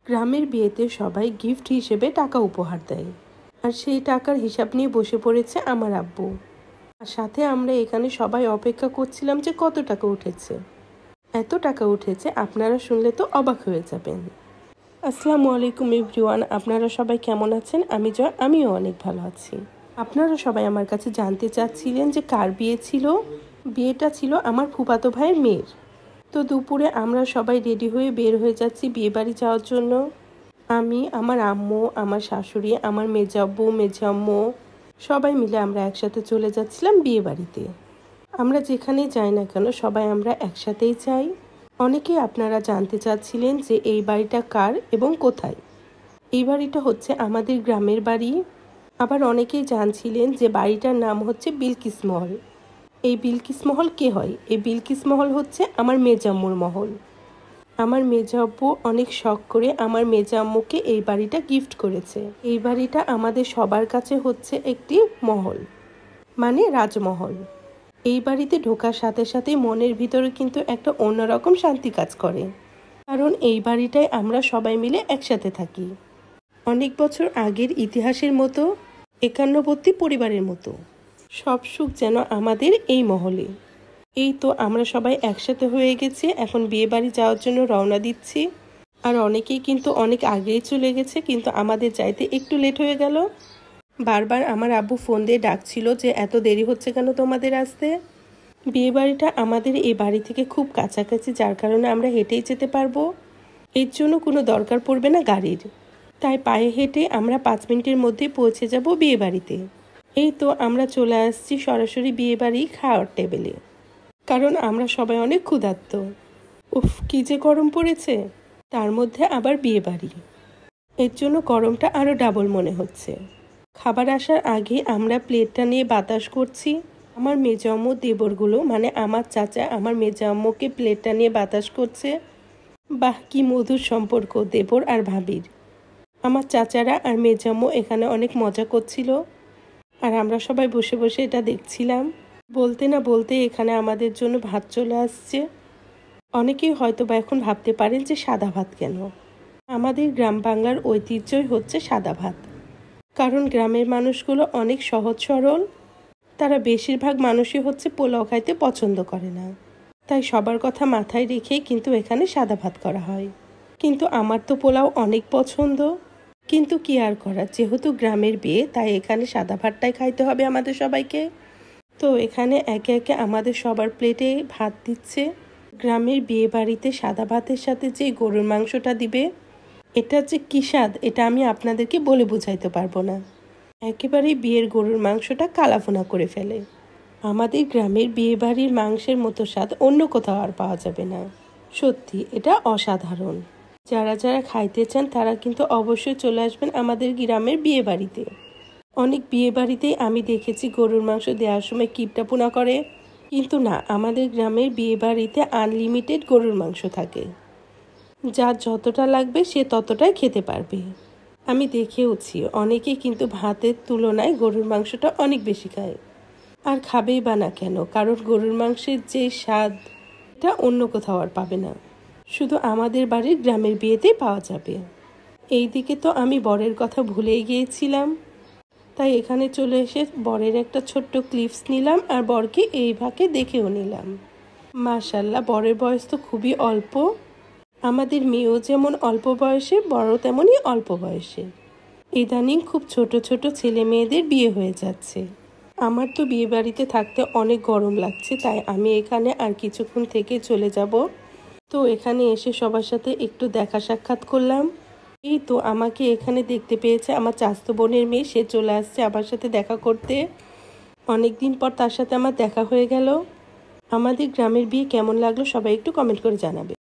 গ্রামের বিয়েতে সবাই গিফট হিসেবে টাকা উপহার দেয়, আর সেই টাকার হিসাব নিয়ে বসে পড়েছে আমার আব্বু। আর সাথে আমরা এখানে সবাই অপেক্ষা করছিলাম যে কত টাকা উঠেছে। এত টাকা উঠেছে আপনারা শুনলে তো অবাক হয়ে যাবেন। আসসালামু আলাইকুম এভরিওয়ান, আপনারা সবাই কেমন আছেন? আমিও অনেক ভালো আছি। আপনারা সবাই আমার কাছে জানতে চাচ্ছিলেন যে কার বিয়ে ছিল। বিয়েটা ছিল আমার ফুফাতো ভাইয়ের মেয়ের। তো দুপুরে আমরা সবাই রেডি হয়ে বের হয়ে যাচ্ছি বিয়ে বাড়ি যাওয়ার জন্য। আমি, আমার আম্মু, আমার শাশুড়ি, আমার মেজাব্বু, মেজাম্মু সবাই মিলে আমরা একসাথে চলে যাচ্ছিলাম বিয়ে বাড়িতে। আমরা যেখানেই যাই না কেন সবাই আমরা একসাথেই যাই। অনেকেই আপনারা জানতে চাচ্ছিলেন যে এই বাড়িটা কার এবং কোথায়। এই বাড়িটা হচ্ছে আমাদের গ্রামের বাড়ি। আবার অনেকেই জানছিলেন যে বাড়িটার নাম হচ্ছে বিলকিস মহল। এই বিলকিস মহল কে হয়? এই বিলকিস মহল হচ্ছে আমার মেজাম্মুর মহল। আমার মেজাব্বু অনেক শখ করে আমার মেজাম্মুকে এই বাড়িটা গিফট করেছে। এই বাড়িটা আমাদের সবার কাছে হচ্ছে একটি মহল, মানে রাজমহল। এই বাড়িতে ঢোকার সাথে সাথে মনের ভিতরে কিন্তু একটা অন্যরকম শান্তি কাজ করে, কারণ এই বাড়িটায় আমরা সবাই মিলে একসাথে থাকি। অনেক বছর আগের ইতিহাসের মতো, একান্নবর্তী পরিবারের মতো সব সুখ যেন আমাদের এই মহলে। এই তো আমরা সবাই একসাথে হয়ে গেছি, এখন বিয়ে বাড়ি যাওয়ার জন্য রওনা দিচ্ছি। আর অনেকেই কিন্তু অনেক আগেই চলে গেছে, কিন্তু আমাদের যাইতে একটু লেট হয়ে গেল। বারবার আমার আব্বু ফোন দিয়ে ডাকছিল যে এত দেরি হচ্ছে কেন তোমাদের আসতে। বিয়ে বাড়িটা আমাদের এই বাড়ি থেকে খুব কাছাকাছি, যার কারণে আমরা হেঁটেই যেতে পারবো। এর জন্য কোনো দরকার পড়বে না গাড়ির। তাই পায়ে হেঁটে আমরা 5 মিনিটের মধ্যে পৌঁছে যাব বিয়ে বাড়িতে। এই তো আমরা চলে আসছি সরাসরি বিয়ে বাড়ি খাওয়ার টেবিলে, কারণ আমরা সবাই অনেক ক্ষুধার্ত। উফ, কি যে গরম পড়েছে, তার মধ্যে আবার বিয়ে বাড়ি, এর জন্য গরমটা আরও ডাবল মনে হচ্ছে। খাবার আসার আগে আমরা প্লেটটা নিয়ে বাতাস করছি। আমার মেজাম্মু দেবরগুলো, মানে আমার চাচা আমার মেজাম্মুকে প্লেটটা নিয়ে বাতাস করছে। বাহ, কি মধুর সম্পর্ক দেবর আর ভাবির। আমার চাচারা আর মেজাম্মু এখানে অনেক মজা করছিল, আর আমরা সবাই বসে বসে এটা দেখছিলাম। বলতে না বলতে এখানে আমাদের জন্য ভাত চলে আসছে। অনেকেই হয়তো বা এখন ভাবতে পারেন যে সাদা ভাত কেন। আমাদের গ্রাম বাংলার ঐতিহ্যই হচ্ছে সাদা ভাত, কারণ গ্রামের মানুষগুলো অনেক সহজ সরল। তারা বেশিরভাগ মানুষই হচ্ছে পোলাও খাইতে পছন্দ করে না, তাই সবার কথা মাথায় রেখেই কিন্তু এখানে সাদা ভাত করা হয়। কিন্তু আমার তো পোলাও অনেক পছন্দ, কিন্তু কি আর করা, যেহেতু গ্রামের বিয়ে তাই এখানে সাদা ভাতটাই খাইতে হবে আমাদের সবাইকে। তো এখানে একে একে আমাদের সবার প্লেটে ভাত দিচ্ছে। গ্রামের বিয়ে বাড়িতে সাদা ভাতের সাথে যে গরুর মাংসটা দিবে, এটা যে কি স্বাদ এটা আমি আপনাদেরকে বলে বোঝাইতে পারবো না। একেবারেই বিয়ের গরুর মাংসটা কালাভুনা করে ফেলে। আমাদের গ্রামের বিয়ে বাড়ির মাংসের মতো স্বাদ অন্য কোথাও আর পাওয়া যাবে না। সত্যি এটা অসাধারণ। যারা যারা খাইতে চান তারা কিন্তু অবশ্যই চলে আসবেন আমাদের গ্রামের বিয়ে বাড়িতে। অনেক বিয়ে বাড়িতেই আমি দেখেছি গরুর মাংস দেওয়ার সময় কিপটা পোনা করে, কিন্তু না, আমাদের গ্রামের বিয়ে বাড়িতে আনলিমিটেড গরুর মাংস থাকে। যার যতটা লাগবে সে ততটাই খেতে পারবে। আমি দেখেওছি অনেকেই কিন্তু ভাতের তুলনায় গরুর মাংসটা অনেক বেশি খায়। আর খাবেই বা না কেন, কারণ গরুর মাংসের যে স্বাদ এটা অন্য কোথাও আর পাবে না, শুধু আমাদের বাড়ির গ্রামের বিয়েতেই পাওয়া যাবে। এই দিকে তো আমি বরের কথা ভুলেই গিয়েছিলাম, তাই এখানে চলে এসে বরের একটা ছোট্ট ক্লিপস নিলাম আর বরকে এই ভাগে দেখেও নিলাম। মাশাআল্লাহ, বরের বয়স তো খুবই অল্প। আমাদের মেয়েও যেমন অল্প বয়সে, বড় তেমনই অল্প বয়সে। ইদানিং খুব ছোট ছোট ছেলে মেয়েদের বিয়ে হয়ে যাচ্ছে। আমার তো বিয়ে বাড়িতে থাকতে অনেক গরম লাগছে, তাই আমি এখানে আর কিছুক্ষণ থেকে চলে যাব। তো এখানে এসে সবার সাথে একটু দেখা সাক্ষাৎ করলাম। এই তো আমাকে এখানে দেখতে পেয়েছে আমার চাচাতো বোনের মেয়ে, সে চলে আসছে আমার সাথে দেখা করতে। অনেকদিন পর তার সাথে আমার দেখা হয়ে গেল। আমাদের গ্রামের বিয়ে কেমন লাগলো সবাই একটু কমেন্ট করে জানাবে।